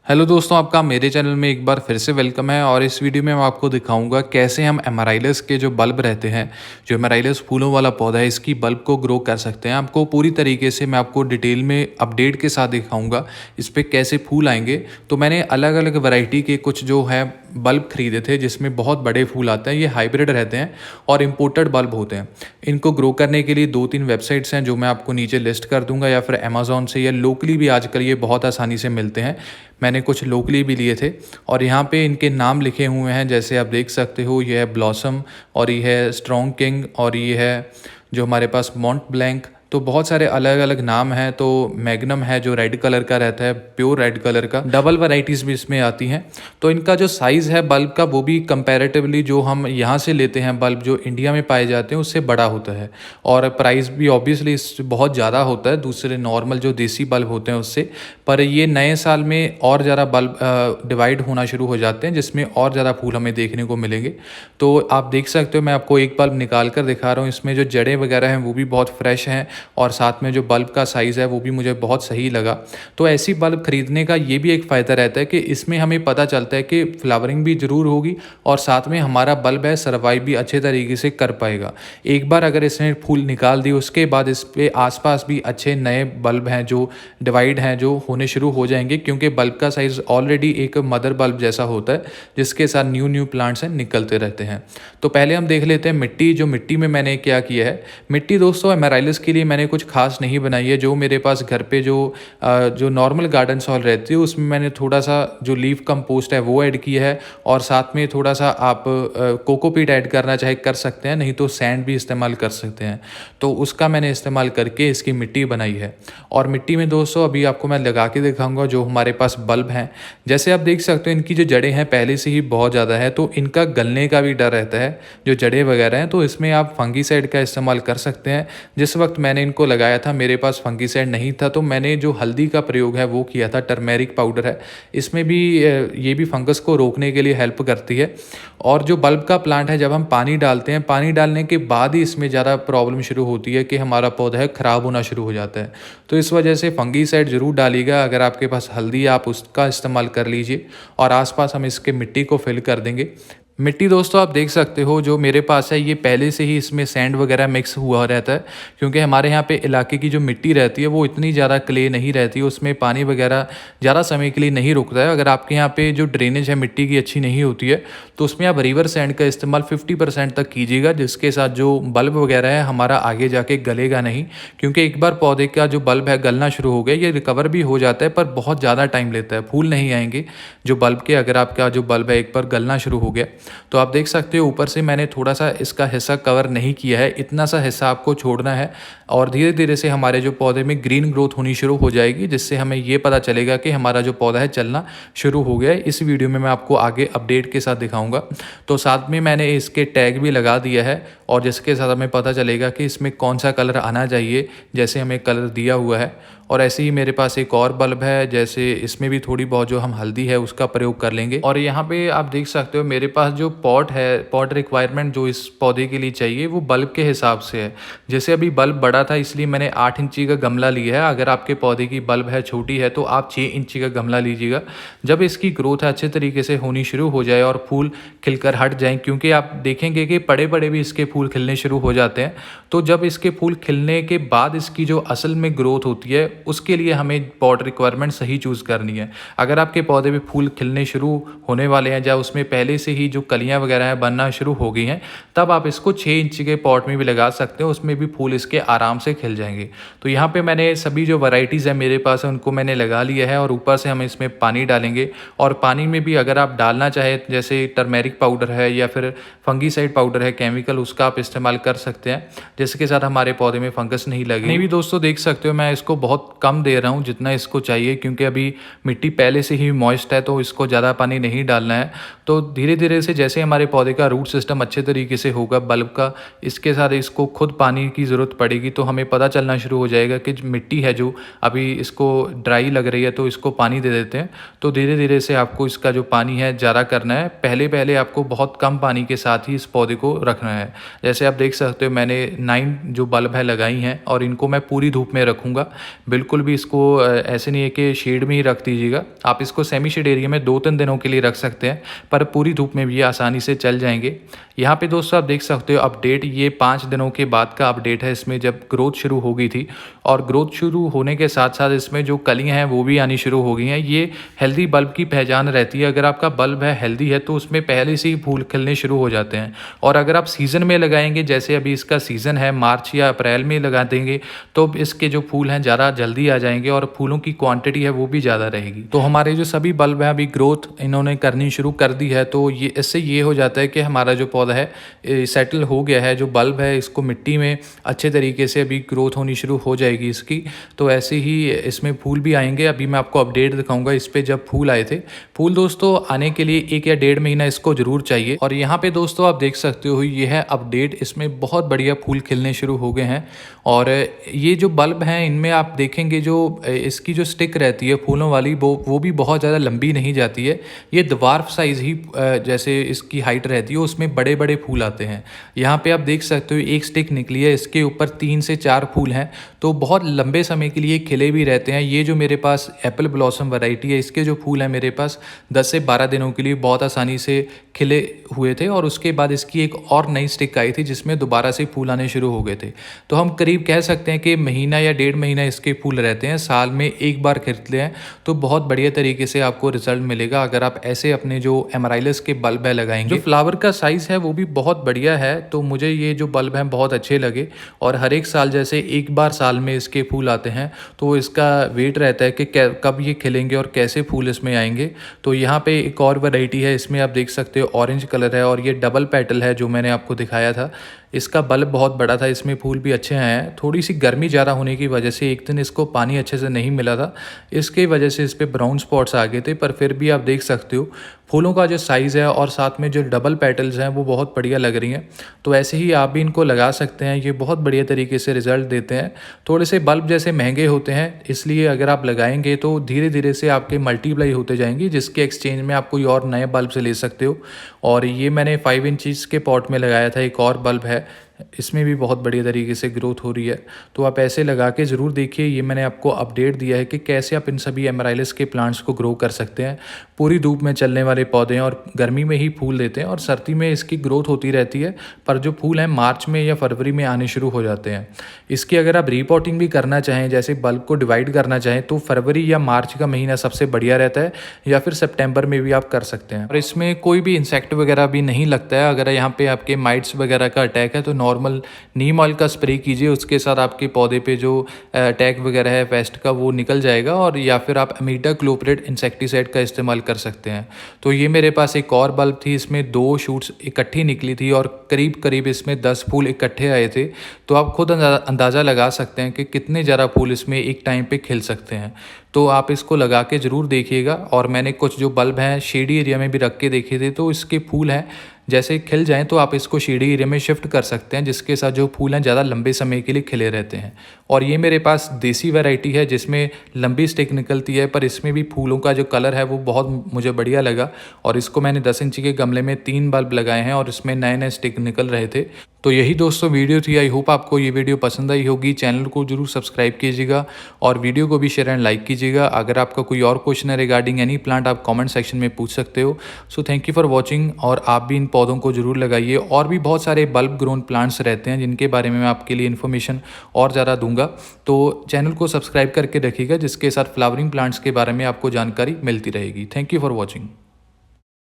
Hello दोस्तों, आपका मेरे चैनल में एक बार फिर से वेलकम है। और इस वीडियो में मैं आपको दिखाऊंगा कैसे हम एमराइलस के जो बल्ब रहते हैं, जो एमराइलस फूलों वाला पौधा है, इसकी बल्ब को ग्रो कर सकते हैं। आपको पूरी तरीके से मैं आपको डिटेल में अपडेट के साथ दिखाऊंगा इस पर कैसे फूल आएंगे। तो मैंने अलग अलग वैरायटी के कुछ जो है बल्ब खरीदे थे जिसमें बहुत बड़े फूल आते हैं। ये हाइब्रिड रहते हैं और इम्पोर्टेड बल्ब होते हैं। इनको ग्रो करने के लिए 2-3 वेबसाइट्स हैं जो मैं आपको नीचे लिस्ट कर दूंगा, या फिर अमेज़ॉन से या लोकली भी आजकल ये बहुत आसानी से मिलते हैं। मैंने कुछ लोकली भी लिए थे और यहाँ पे इनके नाम लिखे हुए हैं, जैसे आप देख सकते हो। ये है ब्लॉसम, और ये है स्ट्रॉन्ग किंग, और ये है जो हमारे पास मॉन्ट ब्लैंक। तो बहुत सारे अलग अलग नाम हैं। तो मैग्नम है जो रेड कलर का रहता है, प्योर रेड कलर का। डबल वैरायटीज़ भी इसमें आती हैं। तो इनका जो साइज़ है बल्ब का, वो भी कंपैरेटिवली जो हम यहाँ से लेते हैं बल्ब जो इंडिया में पाए जाते हैं उससे बड़ा होता है। और प्राइस भी ऑब्वियसली बहुत ज़्यादा होता है दूसरे नॉर्मल जो देसी बल्ब होते हैं उससे। पर ये नए साल में और ज़्यादा बल्ब डिवाइड होना शुरू हो जाते हैं, जिसमें और ज़्यादा फूल हमें देखने को मिलेंगे। तो आप देख सकते हो, मैं आपको एक बल्ब निकाल कर दिखा रहा हूँ। इसमें जो जड़ें वगैरह हैं वो भी बहुत फ्रेश हैं, और साथ में जो बल्ब का साइज़ है वो भी मुझे बहुत सही लगा। तो ऐसी बल्ब खरीदने का ये भी एक फ़ायदा रहता है कि इसमें हमें पता चलता है कि फ्लावरिंग भी ज़रूर होगी, और साथ में हमारा बल्ब है सर्वाइव भी अच्छे तरीके से कर पाएगा। एक बार अगर इसने फूल निकाल दिए, उसके बाद इस पे आसपास भी अच्छे नए बल्ब हैं जो डिवाइड हैं जो होने शुरू हो जाएंगे, क्योंकि बल्ब का साइज़ ऑलरेडी एक मदर बल्ब जैसा होता है जिसके साथ न्यू न्यू प्लांट्स हैं निकलते रहते हैं। तो पहले हम देख लेते हैं मिट्टी। जो मिट्टी में मैंने क्या किया है, मिट्टी दोस्तों एमेराइलस के लिए मैंने कुछ खास नहीं बनाई है। जो मेरे पास घर पे जो नॉर्मल गार्डन सॉइल रहती है उसमें मैंने थोड़ा सा जो लीफ कंपोस्ट है वो ऐड किया है, और साथ में थोड़ा सा आप कोकोपीट ऐड करना चाहे कर सकते हैं, नहीं तो सैंड भी इस्तेमाल कर सकते हैं। तो उसका मैंने इस्तेमाल करके इसकी मिट्टी बनाई है। और मिट्टी में दोस्तों अभी आपको मैं लगा के दिखाऊंगा जो हमारे पास बल्ब हैं। जैसे आप देख सकते हो इनकी जो जड़ें हैं पहले से ही बहुत ज़्यादा है, तो इनका गलने का भी डर रहता है जो जड़ें वगैरह हैं। तो इसमें आप फंगीसाइड का इस्तेमाल कर सकते हैं। जिस वक्त मैंने इनको लगाया था मेरे पास फंगीसाइड नहीं था, तो मैंने जो हल्दी का प्रयोग है वो किया था। टर्मेरिक पाउडर है, इसमें भी ये भी फंगस को रोकने के लिए हेल्प करती है। और जो बल्ब का प्लांट है, जब हम पानी डालते हैं, पानी डालने के बाद ही इसमें ज़्यादा प्रॉब्लम शुरू होती है कि हमारा पौधा है ख़राब होना शुरू हो जाता है। तो इस वजह से फंगीसाइड ज़रूर डालिएगा। अगर आपके पास हल्दी है आप उसका इस्तेमाल कर लीजिए, और आसपास हम इसके मिट्टी को फिल कर देंगे। मिट्टी दोस्तों आप देख सकते हो जो मेरे पास है, ये पहले से ही इसमें सैंड वगैरह मिक्स हुआ रहता है, क्योंकि हमारे यहाँ पे इलाके की जो मिट्टी रहती है वो इतनी ज़्यादा क्ले नहीं रहती, उसमें पानी वगैरह ज़्यादा समय के लिए नहीं रुकता है। अगर आपके यहाँ पे जो ड्रेनेज है मिट्टी की अच्छी नहीं होती है, तो उसमें आप रिवर सैंड का इस्तेमाल 50% तक कीजिएगा, जिसके साथ जो बल्ब वगैरह है हमारा आगे जाके गलेगा नहीं। क्योंकि एक बार पौधे का जो बल्ब है गलना शुरू हो गया, ये रिकवर भी हो जाता है पर बहुत ज़्यादा टाइम लेता है, फूल नहीं आएंगे जो बल्ब के। अगर आपका जो बल्ब है एक बार गलना शुरू हो गया, तो आप देख सकते हो ऊपर से मैंने थोड़ा सा इसका हिस्सा कवर नहीं किया है, इतना सा हिस्सा आपको छोड़ना है। और धीरे धीरे से हमारे जो पौधे में ग्रीन ग्रोथ होनी शुरू हो जाएगी, जिससे हमें ये पता चलेगा कि हमारा जो पौधा है चलना शुरू हो गया है। इस वीडियो में मैं आपको आगे अपडेट के साथ दिखाऊंगा। तो साथ में मैंने इसके टैग भी लगा दिया है, और जिसके साथ हमें पता चलेगा कि इसमें कौन सा कलर आना चाहिए, जैसे हमें कलर दिया हुआ है। और ऐसे ही मेरे पास एक और बल्ब है, जैसे इसमें भी थोड़ी बहुत जो हम हल्दी है उसका प्रयोग कर लेंगे। और यहाँ पे आप देख सकते हो मेरे पास जो पॉट है, पॉट रिक्वायरमेंट जो इस पौधे के लिए चाहिए वो बल्ब के हिसाब से है। जैसे अभी बल्ब बड़ा था इसलिए मैंने 8 इंची का गमला लिया है। अगर आपके पौधे की बल्ब है छोटी है तो आप 6 इंची का गमला लीजिएगा। जब इसकी ग्रोथ अच्छे तरीके से होनी शुरू हो जाए और फूल खिलकर हट जाएँ, क्योंकि आप देखेंगे कि बड़े बड़े भी इसके फूल खिलने शुरू हो जाते हैं। तो जब इसके फूल खिलने के बाद इसकी जो असल में ग्रोथ होती है, उसके लिए हमें पॉट रिक्वायरमेंट सही चूज़ करनी है। अगर आपके पौधे में फूल खिलने शुरू होने वाले हैं, या उसमें पहले से ही जो कलियां वगैरह हैं बनना शुरू हो गई हैं, तब आप इसको 6 इंच के पॉट में भी लगा सकते हो, उसमें भी फूल इसके आराम से खिल जाएंगे। तो यहाँ पे मैंने सभी जो वैरायटीज़ है मेरे पास है उनको मैंने लगा लिया है, और ऊपर से हम इसमें पानी डालेंगे। और पानी में भी अगर आप डालना चाहे, जैसे टर्मेरिक पाउडर है या फिर फंगीसाइड पाउडर है केमिकल, उसका आप इस्तेमाल कर सकते हैं, जिसके साथ हमारे पौधे में फंगस नहीं लगे। नहीं भी दोस्तों देख सकते हो मैं इसको बहुत कम दे रहा हूँ जितना इसको चाहिए, क्योंकि अभी मिट्टी पहले से ही मॉइस्ट है, तो इसको ज़्यादा पानी नहीं डालना है। तो धीरे धीरे से जैसे हमारे पौधे का रूट सिस्टम अच्छे तरीके से होगा बल्ब का, इसके साथ इसको खुद पानी की ज़रूरत पड़ेगी, तो हमें पता चलना शुरू हो जाएगा कि मिट्टी है जो अभी इसको ड्राई लग रही है, तो इसको पानी दे देते हैं। तो धीरे धीरे से आपको इसका जो पानी है ज़्यादा करना है। पहले पहले आपको बहुत कम पानी के साथ ही इस पौधे को रखना है। जैसे आप देख सकते हो मैंने 9 जो बल्ब है लगाई हैं, और इनको मैं पूरी धूप में रखूँगा, बिल्कुल भी इसको ऐसे नहीं है कि शेड में ही रख दीजिएगा। आप इसको सेमी शेड एरिया में 2-3 दिनों के लिए रख सकते हैं, पर पूरी धूप में भी ये आसानी से चल जाएंगे। यहाँ पे दोस्तों आप देख सकते हो अपडेट, ये 5 दिनों के बाद का अपडेट है। इसमें जब ग्रोथ शुरू हो गई थी और ग्रोथ शुरू होने के साथ साथ इसमें जो कलियाँ हैं वो भी आनी शुरू हो गई हैं। ये हेल्दी बल्ब की पहचान रहती है। अगर आपका बल्ब है हेल्दी है तो उसमें पहले से ही फूल खिलने शुरू हो जाते हैं। और अगर आप सीज़न में लगाएंगे, जैसे अभी इसका सीज़न है मार्च या अप्रैल में लगा देंगे, तो इसके जो फूल हैं ज़्यादा जल्दी आ जाएंगे और फूलों की क्वांटिटी है वो भी ज़्यादा रहेगी। तो हमारे जो सभी बल्ब हैं अभी ग्रोथ इन्होंने करनी शुरू कर दी है। तो ये इससे ये हो जाता है कि हमारा जो पौधा है सेटल हो गया है। जो बल्ब है इसको मिट्टी में अच्छे तरीके से अभी ग्रोथ होनी शुरू हो जाएगी इसकी। तो ऐसे ही इसमें फूल भी आएंगे। अभी मैं आपको अपडेट दिखाऊंगा इस पर जब फूल आए थे। फूल दोस्तों आने के लिए 1 या 1.5 महीना इसको ज़रूर चाहिए। और यहाँ पे दोस्तों आप देख सकते हो ये है अपडेट, इसमें बहुत बढ़िया फूल खिलने शुरू हो गए हैं। और ये जो बल्ब हैं इनमें आप देखेंगे जो इसकी जो स्टिक रहती है फूलों वाली वो भी बहुत ज़्यादा लंबी नहीं जाती है। ये द्वार्फ साइज़ ही जैसे इसकी हाइट रहती है उसमें बड़े बड़े फूल आते हैं। यहाँ पे आप देख सकते हो एक स्टिक निकली है, इसके ऊपर 3 से 4 फूल हैं। तो बहुत लंबे समय के लिए खिले भी रहते हैं। ये जो मेरे पास एप्पल ब्लॉसम वैरायटी है, इसके जो फूल हैं मेरे पास 10 से 12 दिनों के लिए बहुत आसानी से खिले हुए थे। और उसके बाद इसकी एक और नई स्टिक आई थी जिसमें दोबारा से फूल आने शुरू हो गए थे। तो हम करीब कह सकते हैं कि महीना या 1.5 महीना इसके फूल रहते हैं। साल में एक बार खिलते हैं। तो बहुत बढ़िया तरीके से आपको रिजल्ट मिलेगा अगर आप ऐसे अपने जो एमराइलस के बल्ब है लगाएंगे। जो फ्लावर का साइज़ है वो भी बहुत बढ़िया है। तो मुझे ये जो बल्ब हैं बहुत अच्छे लगे। और हर एक साल जैसे एक बार साल में इसके फूल आते हैं तो इसका वेट रहता है कि कब ये खिलेंगे और कैसे फूल इसमें आएंगे। तो यहाँ पे एक और वैरायटी है, इसमें आप देख सकते हो ऑरेंज कलर है और ये डबल पेटल है जो मैंने आपको दिखाया था। इसका बल्ब बहुत बड़ा था, इसमें फूल भी अच्छे आए हैं। थोड़ी सी गर्मी ज़्यादा होने की वजह से एक दिन इसको पानी अच्छे से नहीं मिला था, इसके वजह से इस पर ब्राउन स्पॉट्स आ गए थे। पर फिर भी आप देख सकते हो फूलों का जो साइज़ है और साथ में जो डबल पेटल्स हैं वो बहुत बढ़िया लग रही हैं। तो ऐसे ही आप भी इनको लगा सकते हैं, ये बहुत बढ़िया तरीके से रिज़ल्ट देते हैं। थोड़े से बल्ब जैसे महंगे होते हैं, इसलिए अगर आप लगाएंगे तो धीरे धीरे से आपके मल्टीप्लाई होते जाएंगे, जिसके एक्सचेंज में आप कोई और नए बल्ब से ले सकते हो। और ये मैंने 5 इंचज़ के पॉट में लगाया था। एक और बल्ब है, इसमें भी बहुत बढ़िया तरीके से ग्रोथ हो रही है। तो आप ऐसे लगा के ज़रूर देखिए। ये मैंने आपको अपडेट दिया है कि कैसे आप इन सभी एमराइलस के प्लांट्स को ग्रो कर सकते हैं। पूरी धूप में चलने वाले पौधे हैं और गर्मी में ही फूल देते हैं और सर्दी में इसकी ग्रोथ होती रहती है, पर जो फूल हैं मार्च में या फरवरी में आने शुरू हो जाते हैं। इसकी अगर आप रिपोर्टिंग भी करना चाहें, जैसे बल्ब को डिवाइड करना चाहें, तो फरवरी या मार्च का महीना सबसे बढ़िया रहता है, या फिर सितंबर में भी आप कर सकते हैं। और इसमें कोई भी इंसेक्ट वगैरह भी नहीं लगता है। अगर यहाँ पे आपके माइट्स वगैरह का अटैक है तो नॉर्मल नीम ऑयल का स्प्रे कीजिए, उसके साथ आपके पौधे पे जो अटैक वगैरह है पेस्ट का वो निकल जाएगा। और या फिर आप इमिडाक्लोप्रिड इंसेक्टिसाइड का इस्तेमाल कर सकते हैं। तो ये मेरे पास एक और बल्ब थी, इसमें 2 शूट्स इकट्ठी निकली थी और करीब करीब इसमें 10 फूल इकट्ठे आए थे। तो आप खुद अंदाज़ा लगा सकते हैं कि कितने ज़्यादा फूल इसमें एक टाइम पे खिल सकते हैं। तो आप इसको लगा के ज़रूर देखिएगा। और मैंने कुछ जो बल्ब हैं शेडी एरिया में भी रख के देखे थे, तो इसके फूल हैं जैसे खिल जाएं तो आप इसको शेडी एरिया में शिफ्ट कर सकते हैं, जिसके साथ जो फूल हैं ज़्यादा लंबे समय के लिए खिले रहते हैं। और ये मेरे पास देसी वैरायटी है जिसमें लंबी स्टिक निकलती है, पर इसमें भी फूलों का जो कलर है वो बहुत मुझे बढ़िया लगा। और इसको मैंने 10 इंची के गमले में 3 बल्ब लगाए हैं और इसमें नए नए स्टिक निकल रहे थे। तो यही दोस्तों वीडियो थी। आई होप आपको ये वीडियो पसंद आई होगी। चैनल को जरूर सब्सक्राइब कीजिएगा और वीडियो को भी शेयर एंड लाइक कीजिएगा। अगर आपका कोई और क्वेश्चन है रिगार्डिंग एनी प्लांट, आप कमेंट सेक्शन में पूछ सकते हो। So thank you for watching. और आप भी इन पौधों को जरूर लगाइए। और भी बहुत सारे बल्ब ग्रोन प्लांट्स रहते हैं जिनके बारे में मैं आपके लिए इन्फॉर्मेशन और ज़्यादा दूंगा। तो चैनल को सब्सक्राइब करके रखिएगा, जिसके साथ फ्लावरिंग प्लांट्स के बारे में आपको जानकारी मिलती रहेगी। Thank you for watching.